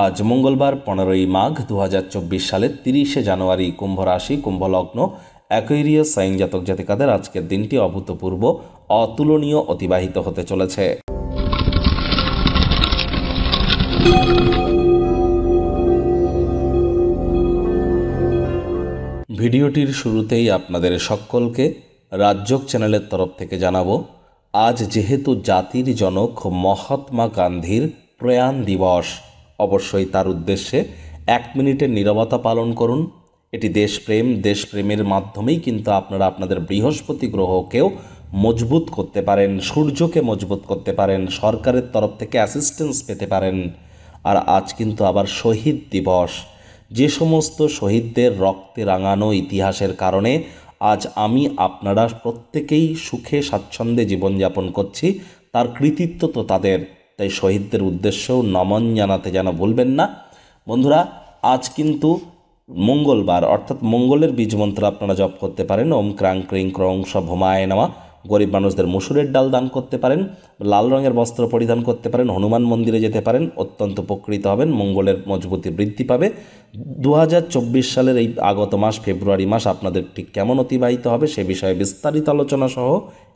আজ মঙ্গলবার 15ই মাঘ 2024 সালের 30শে জানুয়ারি। কুম্ভ রাশি, কুম্ভ লগ্ন, অ্যাকুয়ারিয়াস সাইন জাতক জাতিকাদের আজকের দিনটি অভূতপূর্ব অতুলনীয় অতিবাহিত হতে চলেছে। ভিডিওটির শুরুতেই আপনাদের সকলকে রাজযোগ চ্যানেলের তরফ থেকে জানাবো, আজ যেহেতু জাতির জনক মহাত্মা গান্ধীর প্রয়াণ দিবস, অবশ্যই তার উদ্দেশ্যে 1 মিনিটের নীরবতা পালন করুন। এটি দেশপ্রেমের মাধ্যমেই কিন্তু আপনারা আপনাদের বৃহস্পতি গ্রহকেও মজবুত করতে পারেন, সূর্যকে মজবুত করতে পারেন, সরকারের তরফ থেকে অ্যাসিস্ট্যান্স পেতে পারেন। আর আজ কিন্তু আবার শহীদ দিবস। যে সমস্ত শহীদদের রক্তে রাঙানো ইতিহাসের কারণে আজ আমি আপনারা প্রত্যেকেই সুখে স্বাচ্ছন্দ্যে জীবনযাপন করছি, তার কৃতিত্ব তো তাদের। তাই শহীদদের উদ্দেশ্যেও নমন জানাতে যেন ভুলবেন না। বন্ধুরা, আজ কিন্তু মঙ্গলবার, অর্থাৎ মঙ্গলের বীজমন্ত্র আপনারা জপ করতে পারেন। ওম ক্রাং ক্রিং ক্রং ভোমায় নামা। গরিব মানুষদের মুসুরের ডাল দান করতে পারেন, লাল রঙের বস্ত্র পরিধান করতে পারেন, হনুমান মন্দিরে যেতে পারেন, অত্যন্ত উপকৃত হবেন, মঙ্গলের মজবুতি বৃদ্ধি পাবে। 2024 সালের এই আগত মাস ফেব্রুয়ারি মাস আপনাদের ঠিক কেমন অতিবাহিত হবে সে বিষয়ে বিস্তারিত আলোচনা সহ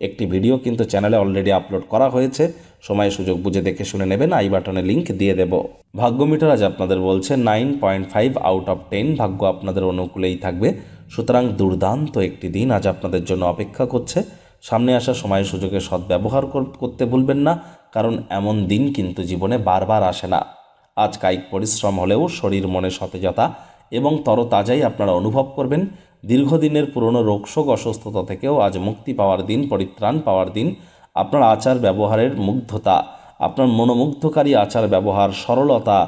একটি ভিডিও কিন্তু চ্যানেলে অলরেডি আপলোড করা হয়েছে। সময় সুযোগ বুঝে দেখে শুনে নেবেন, আই বাটনে লিঙ্ক দিয়ে দেব। ভাগ্য মিটার আজ আপনাদের বলছে 9.5 আউট অফ 10, ভাগ্য আপনাদের অনুকূলেই থাকবে। সুতরাং দুর্দান্ত একটি দিন আজ আপনাদের জন্য অপেক্ষা করছে। সামনে আসা সময় সুযোগে সদ্ব্যবহার করতে ভুলবেন না, কারণ এমন দিন কিন্তু জীবনে বারবার আসে না। আজ কায়িক পরিশ্রম হলেও শরীর মনে সতেজতা এবং তরতাজাই আপনারা অনুভব করবেন। দীর্ঘদিনের পুরনো রোগশোক অসুস্থতা থেকেও আজ মুক্তি পাওয়ার দিন, পরিত্রাণ পাওয়ার দিন। আপনার আচার ব্যবহারের মুগ্ধতা, আপনার মনোমুগ্ধকারী আচার ব্যবহার, সরলতা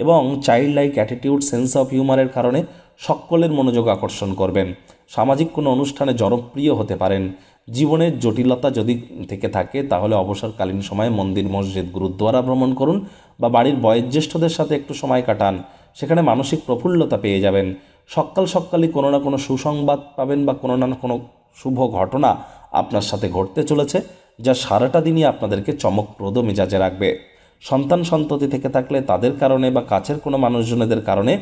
এবং child like attitude, sense of হিউমারের কারণে সকলের মনোযোগ আকর্ষণ করবেন। সামাজিক কোনো অনুষ্ঠানে জনপ্রিয় হতে পারেন। জীবনের জটিলতা যদি থেকে থাকে তাহলে অবসরকালীন সময়ে মন্দির, মসজিদ, গুরুদ্বারা ভ্রমণ করুন বা বাড়ির বয়োজ্যেষ্ঠদের সাথে একটু সময় কাটান। সেখানে মানসিক প্রফুল্লতা পেয়ে যাবেন। সকালই কোনো না কোনো সুসংবাদ পাবেন বা কোনো না কোনো শুভ ঘটনা আপনার সাথে ঘটতে চলেছে, যা সারাটা দিনই আপনাদেরকে চমকপ্রদ মেজাজে রাখবে। সন্ততি থেকে থাকলে তাদের কারণে বা কাছের কোনো মানুষজনদের কারণে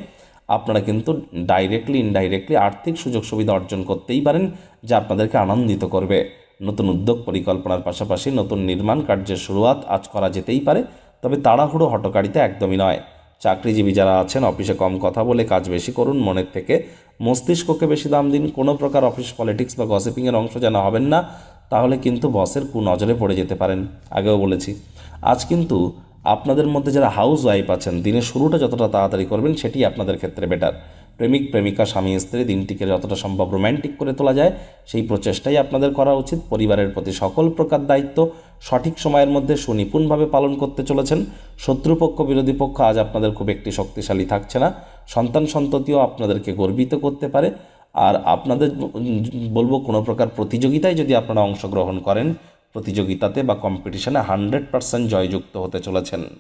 আপনারা কিন্তু ডাইরেক্টলি ইনডাইরেক্টলি আর্থিক সুযোগ সুবিধা অর্জন করতেই পারেন, যা আপনাদেরকে আনন্দিত করবে। নতুন উদ্যোগ পরিকল্পনার পাশাপাশি নতুন নির্মাণ কার্যের শুরুয়াত আজ করা যেতেই পারে, তবে তাড়াহুড়ো হটকারিতা একদমই নয়। চাকরিজীবী যারা আছেন, অফিসে কম কথা বলে কাজ বেশি করুন, মনের থেকে মস্তিষ্ককে বেশি দাম দিন। কোনো প্রকার অফিস পলিটিক্স বা গসিপিংয়ের অংশ যেন হবেন না, তাহলে কিন্তু বসের কুনজরে পড়ে যেতে পারেন। আগেও বলেছি, আজ কিন্তু আপনাদের মধ্যে যারা হাউস ওয়াইফ আছেন, দিনের শুরুটা যতটা তাড়াতাড়ি করবেন সেটি আপনাদের ক্ষেত্রে বেটার। প্রেমিক প্রেমিকা, স্বামী স্ত্রী দিনটিকে যতটা সম্ভব রোম্যান্টিক করে তোলা যায় সেই প্রচেষ্টাই আপনাদের করা উচিত। পরিবারের প্রতি সকল প্রকার দায়িত্ব সঠিক সময়ের মধ্যে সুনিপুণভাবে পালন করতে চলেছেন। শত্রুপক্ষ, বিরোধী পক্ষ আজ আপনাদের খুব একটি শক্তিশালী থাকছে না। সন্ততিও আপনাদেরকে গর্বিত করতে পারে। আর আপনাদের বলবো, কোনো প্রকার প্রতিযোগিতায় যদি আপনারা অংশগ্রহণ করেন, প্রতিযোগিতাতে বা কম্পিটিশনে 100% জয়যুক্ত হতে চলেছেন।